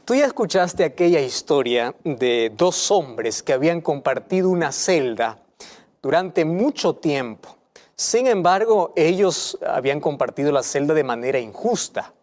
Tú ya escuchaste aquella historia de dos hombres que habían compartido una celda durante mucho tiempo. Sin embargo, ellos habían compartido la celda de manera injusta.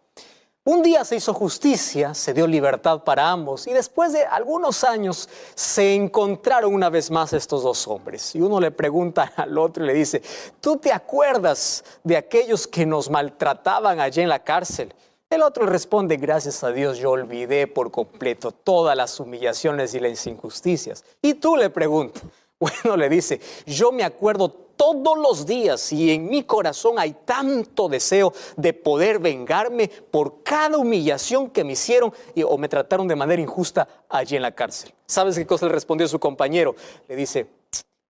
Un día se hizo justicia, se dio libertad para ambos y después de algunos años se encontraron una vez más estos dos hombres. Y uno le pregunta al otro y le dice, ¿tú te acuerdas de aquellos que nos maltrataban allá en la cárcel? El otro responde, gracias a Dios yo olvidé por completo todas las humillaciones y las injusticias. Y tú le preguntas, bueno, le dice, yo me acuerdo todos los días y en mi corazón hay tanto deseo de poder vengarme por cada humillación que me hicieron o me trataron de manera injusta allí en la cárcel. ¿Sabes qué cosa le respondió su compañero? Le dice,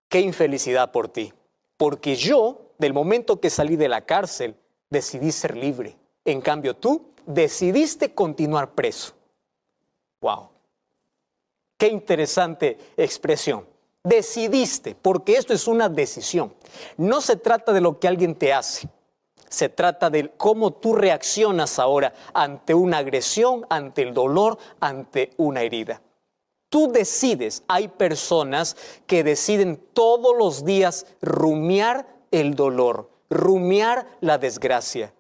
qué infelicidad por ti, porque yo, del momento que salí de la cárcel, decidí ser libre. En cambio, tú decidiste continuar preso. ¡Wow! ¡Qué interesante expresión! Decidiste, porque esto es una decisión. No se trata de lo que alguien te hace. Se trata de cómo tú reaccionas ahora ante una agresión, ante el dolor, ante una herida. Tú decides. Hay personas que deciden todos los días rumiar el dolor, rumiar la desgracia.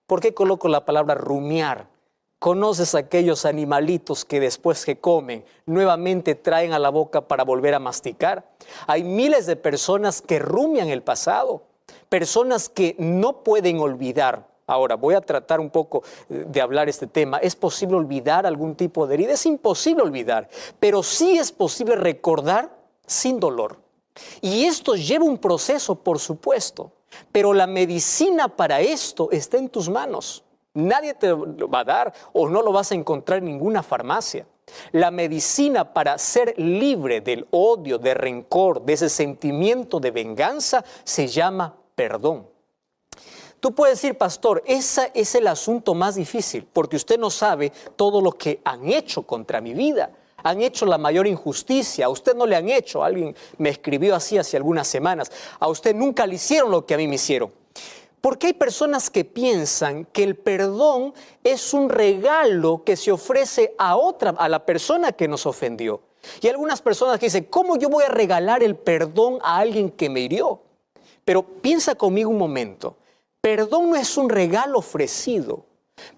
¿Por qué coloco la palabra rumiar? ¿Conoces aquellos animalitos que después que comen nuevamente traen a la boca para volver a masticar? Hay miles de personas que rumian el pasado, personas que no pueden olvidar. Ahora, voy a tratar un poco de hablar este tema. ¿Es posible olvidar algún tipo de herida? Es imposible olvidar, pero sí es posible recordar sin dolor. Y esto lleva un proceso, por supuesto, pero la medicina para esto está en tus manos. Nadie te lo va a dar o no lo vas a encontrar en ninguna farmacia. La medicina para ser libre del odio, del rencor, de ese sentimiento de venganza, se llama perdón. Tú puedes decir, pastor, ese es el asunto más difícil, porque usted no sabe todo lo que han hecho contra mi vida. Han hecho la mayor injusticia, a usted no le han hecho. Alguien me escribió así hace algunas semanas. A usted nunca le hicieron lo que a mí me hicieron. Porque hay personas que piensan que el perdón es un regalo que se ofrece a la persona que nos ofendió. Y algunas personas que dicen, ¿cómo yo voy a regalar el perdón a alguien que me hirió? Pero piensa conmigo un momento. Perdón no es un regalo ofrecido.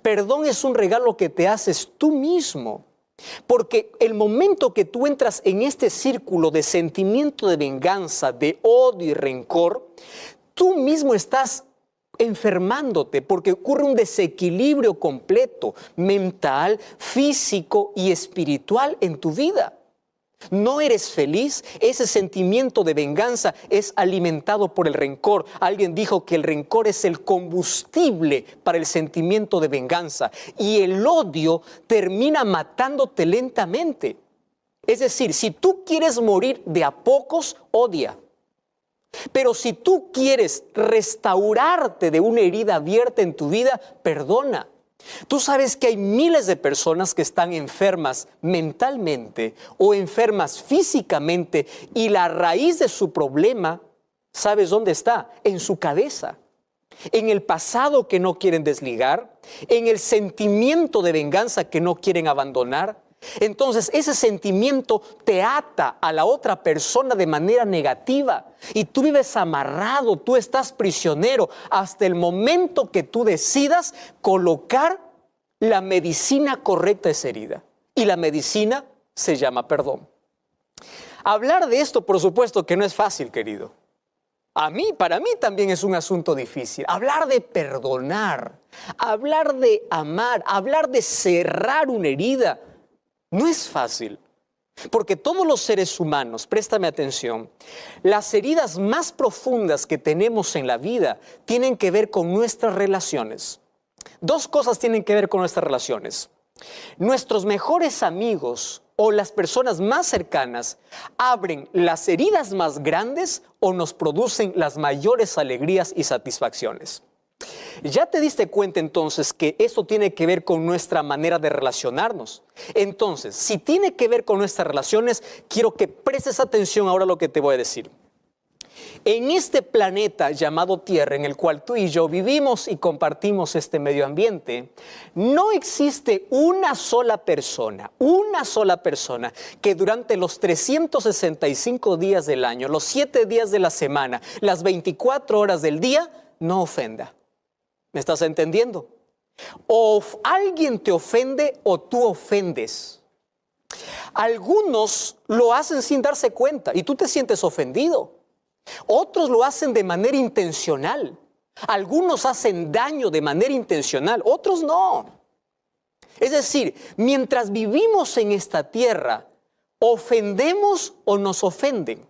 Perdón es un regalo que te haces tú mismo. Porque el momento que tú entras en este círculo de sentimiento de venganza, de odio y rencor, tú mismo estás enfermándote porque ocurre un desequilibrio completo, mental, físico y espiritual en tu vida. No eres feliz, ese sentimiento de venganza es alimentado por el rencor. Alguien dijo que el rencor es el combustible para el sentimiento de venganza y el odio termina matándote lentamente. Es decir, si tú quieres morir de a pocos, odia. Pero si tú quieres restaurarte de una herida abierta en tu vida, perdona. Tú sabes que hay miles de personas que están enfermas mentalmente o enfermas físicamente y la raíz de su problema, ¿sabes dónde está? En su cabeza, en el pasado que no quieren desligar, en el sentimiento de venganza que no quieren abandonar. Entonces ese sentimiento te ata a la otra persona de manera negativa y tú vives amarrado, tú estás prisionero hasta el momento que tú decidas colocar la medicina correcta a esa herida. Y la medicina se llama perdón. Hablar de esto, por supuesto que no es fácil, querido. Para mí también es un asunto difícil. Hablar de perdonar, hablar de amar, hablar de cerrar una herida. No es fácil, porque todos los seres humanos, préstame atención, las heridas más profundas que tenemos en la vida tienen que ver con nuestras relaciones. Dos cosas tienen que ver con nuestras relaciones. Nuestros mejores amigos o las personas más cercanas abren las heridas más grandes o nos producen las mayores alegrías y satisfacciones. ¿Ya te diste cuenta entonces que esto tiene que ver con nuestra manera de relacionarnos? Entonces, si tiene que ver con nuestras relaciones, quiero que prestes atención ahora a lo que te voy a decir. En este planeta llamado Tierra, en el cual tú y yo vivimos y compartimos este medio ambiente, no existe una sola persona que durante los 365 días del año, los 7 días de la semana, las 24 horas del día, no ofenda. ¿Me estás entendiendo? O alguien te ofende o tú ofendes. Algunos lo hacen sin darse cuenta y tú te sientes ofendido. Otros lo hacen de manera intencional. Algunos hacen daño de manera intencional, otros no. Es decir, mientras vivimos en esta tierra, ofendemos o nos ofenden.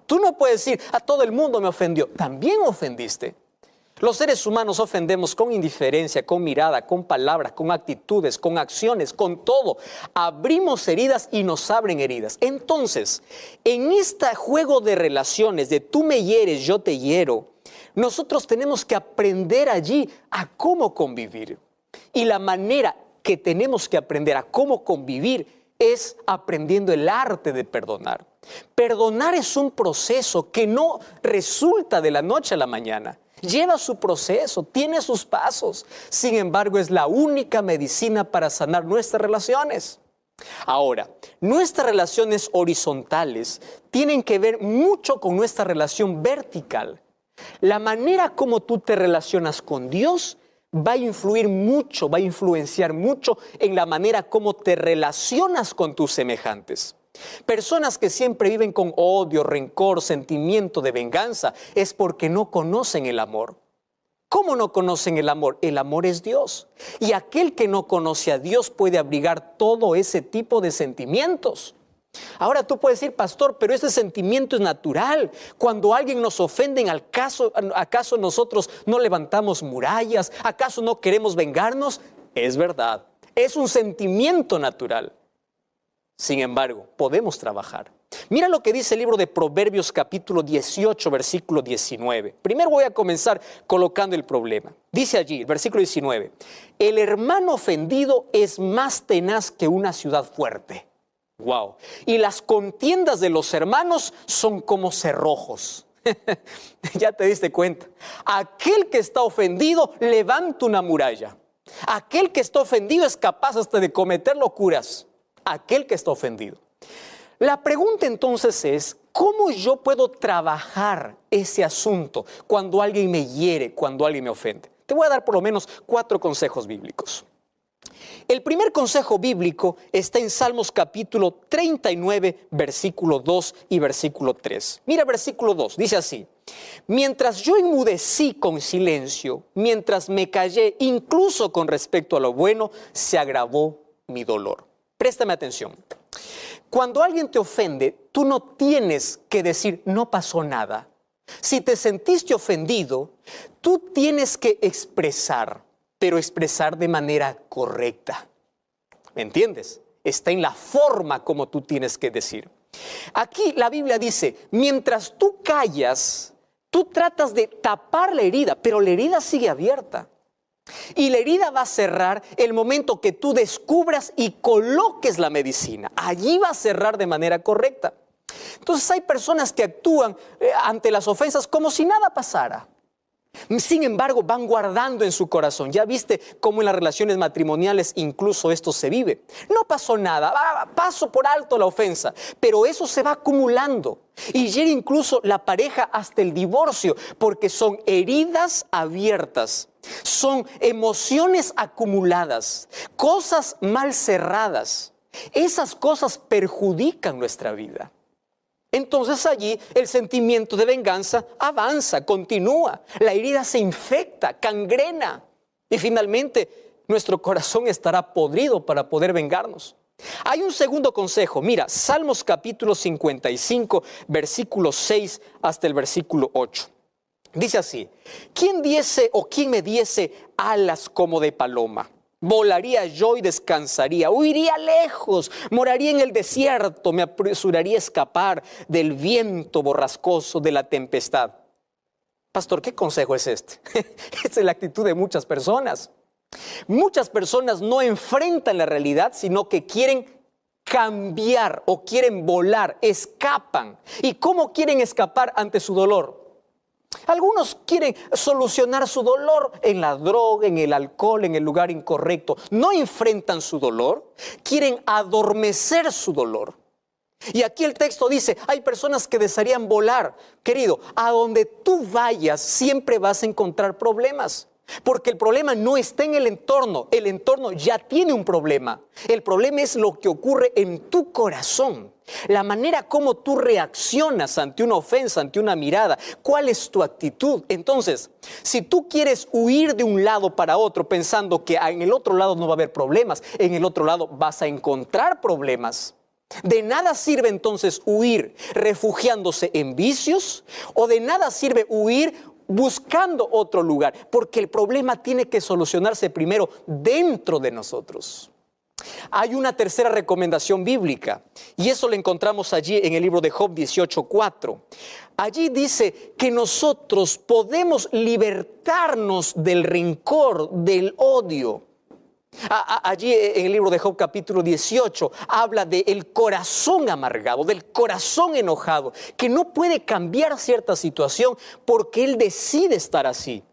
Tú no puedes decir, a todo el mundo me ofendió. También ofendiste. Los seres humanos ofendemos con indiferencia, con mirada, con palabras, con actitudes, con acciones, con todo. Abrimos heridas y nos abren heridas. Entonces, en este juego de relaciones, de tú me hieres, yo te hiero, nosotros tenemos que aprender allí a cómo convivir. Y la manera que tenemos que aprender a cómo convivir es aprendiendo el arte de perdonar. Perdonar es un proceso que no resulta de la noche a la mañana. Lleva su proceso, tiene sus pasos. Sin embargo, es la única medicina para sanar nuestras relaciones. Ahora, nuestras relaciones horizontales tienen que ver mucho con nuestra relación vertical. La manera como tú te relacionas con Dios va a influir mucho, va a influenciar mucho en la manera como te relacionas con tus semejantes. Personas que siempre viven con odio, rencor, sentimiento de venganza, es porque no conocen el amor. ¿Cómo no conocen el amor? El amor es Dios. Y aquel que no conoce a Dios puede abrigar todo ese tipo de sentimientos. Ahora tú puedes decir, pastor, pero ese sentimiento es natural. Cuando alguien nos ofende, ¿acaso nosotros no levantamos murallas? ¿Acaso no queremos vengarnos? Es verdad, es un sentimiento natural. Sin embargo, podemos trabajar. Mira lo que dice el libro de Proverbios capítulo 18, versículo 19. Primero voy a comenzar colocando el problema. Dice allí, el versículo 19, el hermano ofendido es más tenaz que una ciudad fuerte. Wow. Y las contiendas de los hermanos son como cerrojos. Ya te diste cuenta. Aquel que está ofendido levanta una muralla. Aquel que está ofendido es capaz hasta de cometer locuras. Aquel que está ofendido. La pregunta entonces es, ¿cómo yo puedo trabajar ese asunto cuando alguien me hiere, cuando alguien me ofende? Te voy a dar por lo menos 4 consejos bíblicos. El primer consejo bíblico está en Salmos capítulo 39, versículo 2 y versículo 3. Mira versículo 2, dice así: mientras yo enmudecí con silencio, mientras me callé incluso con respecto a lo bueno, se agravó mi dolor. Préstame atención. Cuando alguien te ofende, tú no tienes que decir, no pasó nada. Si te sentiste ofendido, tú tienes que expresar, pero expresar de manera correcta. ¿Me entiendes? Está en la forma como tú tienes que decir. Aquí la Biblia dice, mientras tú callas, tú tratas de tapar la herida, pero la herida sigue abierta. Y la herida va a cerrar el momento que tú descubras y coloques la medicina. Allí va a cerrar de manera correcta. Entonces hay personas que actúan ante las ofensas como si nada pasara. Sin embargo, van guardando en su corazón. Ya viste cómo en las relaciones matrimoniales incluso esto se vive. No pasó nada, paso por alto la ofensa, pero eso se va acumulando. Y llega incluso la pareja hasta el divorcio, porque son heridas abiertas, son emociones acumuladas, cosas mal cerradas. Esas cosas perjudican nuestra vida. Entonces allí el sentimiento de venganza avanza, continúa, la herida se infecta, cangrena y finalmente nuestro corazón estará podrido para poder vengarnos. Hay un segundo consejo, mira, Salmos capítulo 55, versículo 6 hasta el versículo 8. Dice así, ¿quién me diese alas como de paloma? Volaría yo y descansaría, huiría lejos, moraría en el desierto, me apresuraría a escapar del viento borrascoso, de la tempestad. Pastor, ¿qué consejo es este? Esa es la actitud de muchas personas. Muchas personas no enfrentan la realidad, sino que quieren cambiar o quieren volar, escapan. ¿Y cómo quieren escapar ante su dolor? Algunos quieren solucionar su dolor en la droga, en el alcohol, en el lugar incorrecto. No enfrentan su dolor, quieren adormecer su dolor. Y aquí el texto dice, hay personas que desearían volar. Querido, a donde tú vayas siempre vas a encontrar problemas. Porque el problema no está en el entorno ya tiene un problema. El problema es lo que ocurre en tu corazón. La manera como tú reaccionas ante una ofensa, ante una mirada. ¿Cuál es tu actitud? Entonces, si tú quieres huir de un lado para otro pensando que en el otro lado no va a haber problemas, en el otro lado vas a encontrar problemas. De nada sirve entonces huir refugiándose en vicios, o de nada sirve huir buscando otro lugar, porque el problema tiene que solucionarse primero dentro de nosotros. Hay una tercera recomendación bíblica, y eso lo encontramos allí en el libro de Job 18:4. Allí dice que nosotros podemos libertarnos del rencor, del odio. Allí en el libro de Job capítulo 18 habla del corazón amargado, del corazón enojado, que no puede cambiar cierta situación porque él decide estar así.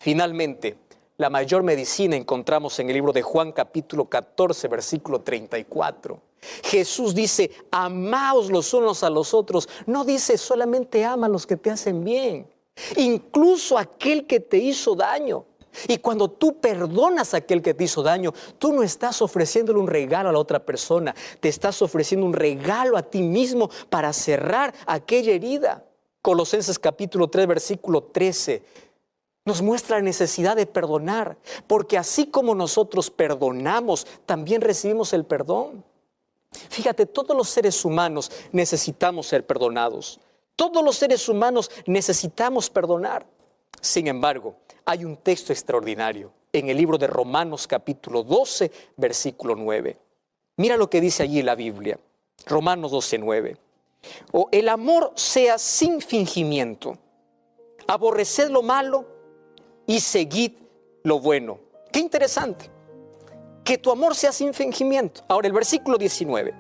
Finalmente, la mayor medicina encontramos en el libro de Juan capítulo 14 versículo 34. Jesús dice, amaos los unos a los otros. No dice solamente ama a los que te hacen bien, incluso aquel que te hizo daño. Y cuando tú perdonas a aquel que te hizo daño, tú no estás ofreciéndole un regalo a la otra persona, te estás ofreciendo un regalo a ti mismo para cerrar aquella herida. Colosenses capítulo 3, versículo 13, nos muestra la necesidad de perdonar, porque así como nosotros perdonamos, también recibimos el perdón. Fíjate, todos los seres humanos necesitamos ser perdonados. Todos los seres humanos necesitamos perdonar. Sin embargo, hay un texto extraordinario en el libro de Romanos capítulo 12, versículo 9. Mira lo que dice allí la Biblia, Romanos 12, 9. O el amor sea sin fingimiento, aborreced lo malo y seguid lo bueno. Qué interesante, que tu amor sea sin fingimiento. Ahora el versículo 19.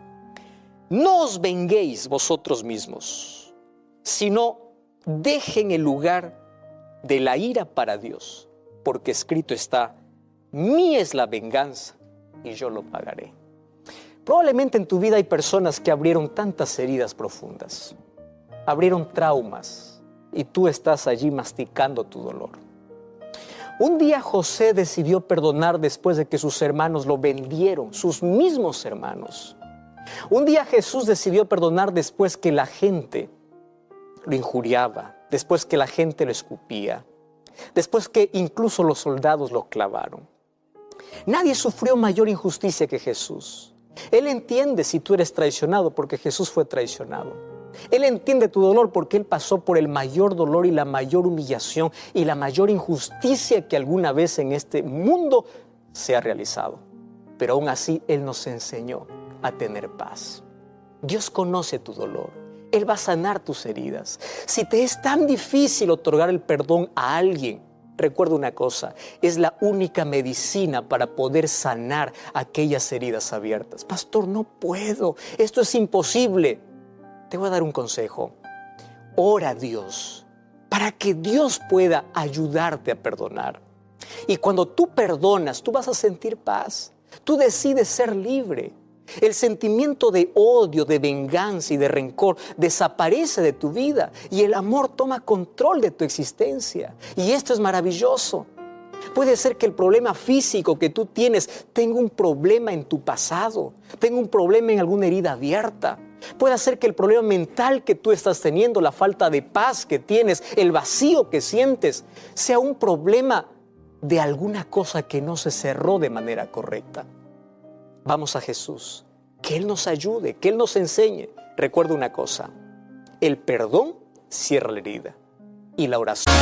No os venguéis vosotros mismos, sino dejen el lugar de la ira para Dios, porque escrito está, mía es la venganza y yo lo pagaré. Probablemente en tu vida hay personas que abrieron tantas heridas profundas, abrieron traumas, y tú estás allí masticando tu dolor. Un día José decidió perdonar después de que sus hermanos lo vendieron, sus mismos hermanos. Un día Jesús decidió perdonar después que la gente lo injuriaba, después que la gente lo escupía, después que incluso los soldados lo clavaron. Nadie sufrió mayor injusticia que Jesús. Él entiende si tú eres traicionado porque Jesús fue traicionado. Él entiende tu dolor porque Él pasó por el mayor dolor y la mayor humillación y la mayor injusticia que alguna vez en este mundo se ha realizado. Pero aún así Él nos enseñó a tener paz. Dios conoce tu dolor. Él va a sanar tus heridas. Si te es tan difícil otorgar el perdón a alguien, recuerda una cosa, es la única medicina para poder sanar aquellas heridas abiertas. Pastor, no puedo, esto es imposible. Te voy a dar un consejo. Ora a Dios para que Dios pueda ayudarte a perdonar. Y cuando tú perdonas, tú vas a sentir paz. Tú decides ser libre. El sentimiento de odio, de venganza y de rencor desaparece de tu vida y el amor toma control de tu existencia. Y esto es maravilloso. Puede ser que el problema físico que tú tienes tenga un problema en tu pasado, tenga un problema en alguna herida abierta. Puede ser que el problema mental que tú estás teniendo, la falta de paz que tienes, el vacío que sientes, sea un problema de alguna cosa que no se cerró de manera correcta. Vamos a Jesús, que Él nos ayude, que Él nos enseñe. Recuerda una cosa, el perdón cierra la herida y la oración.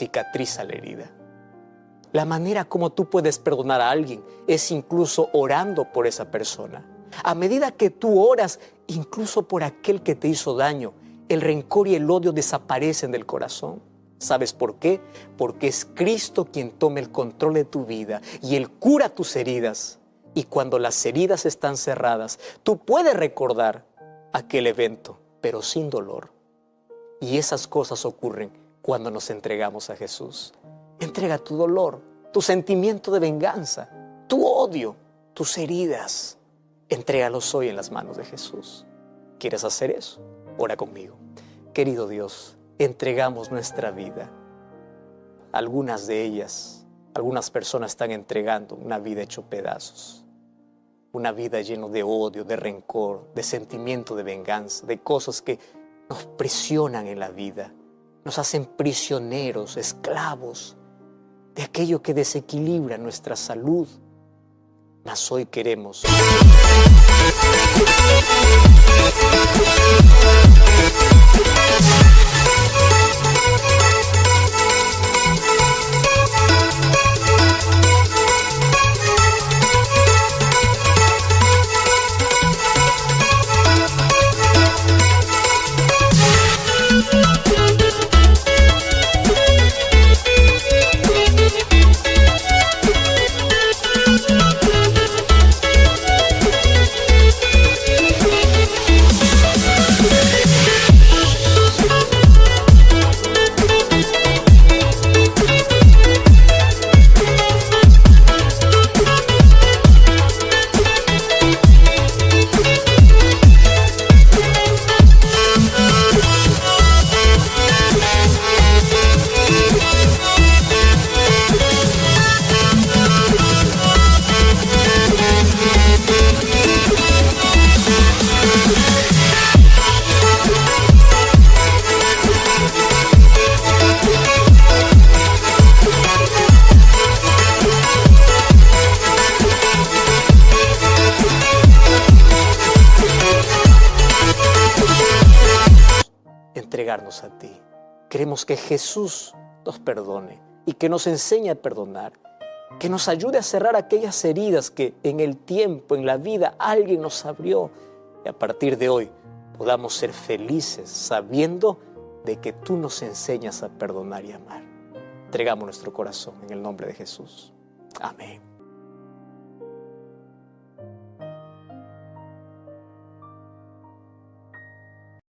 cicatriza la herida. La manera como tú puedes perdonar a alguien es incluso orando por esa persona. A medida que tú oras, incluso por aquel que te hizo daño, el rencor y el odio desaparecen del corazón. ¿Sabes por qué? Porque es Cristo quien toma el control de tu vida y Él cura tus heridas. Y cuando las heridas están cerradas, tú puedes recordar aquel evento, pero sin dolor. Y esas cosas ocurren cuando nos entregamos a Jesús. Entrega tu dolor, tu sentimiento de venganza, tu odio, tus heridas. Entrégalos hoy en las manos de Jesús. ¿Quieres hacer eso? Ora conmigo. Querido Dios, entregamos nuestra vida. Algunas de ellas, algunas personas están entregando una vida hecho pedazos. Una vida llena de odio, de rencor, de sentimiento de venganza, de cosas que nos presionan en la vida. Nos hacen prisioneros, esclavos de aquello que desequilibra nuestra salud. Mas hoy queremos entregarnos a ti. Queremos que Jesús nos perdone y que nos enseñe a perdonar, que nos ayude a cerrar aquellas heridas que en el tiempo, en la vida, alguien nos abrió. Y a partir de hoy podamos ser felices sabiendo de que tú nos enseñas a perdonar y amar. Entregamos nuestro corazón en el nombre de Jesús. Amén.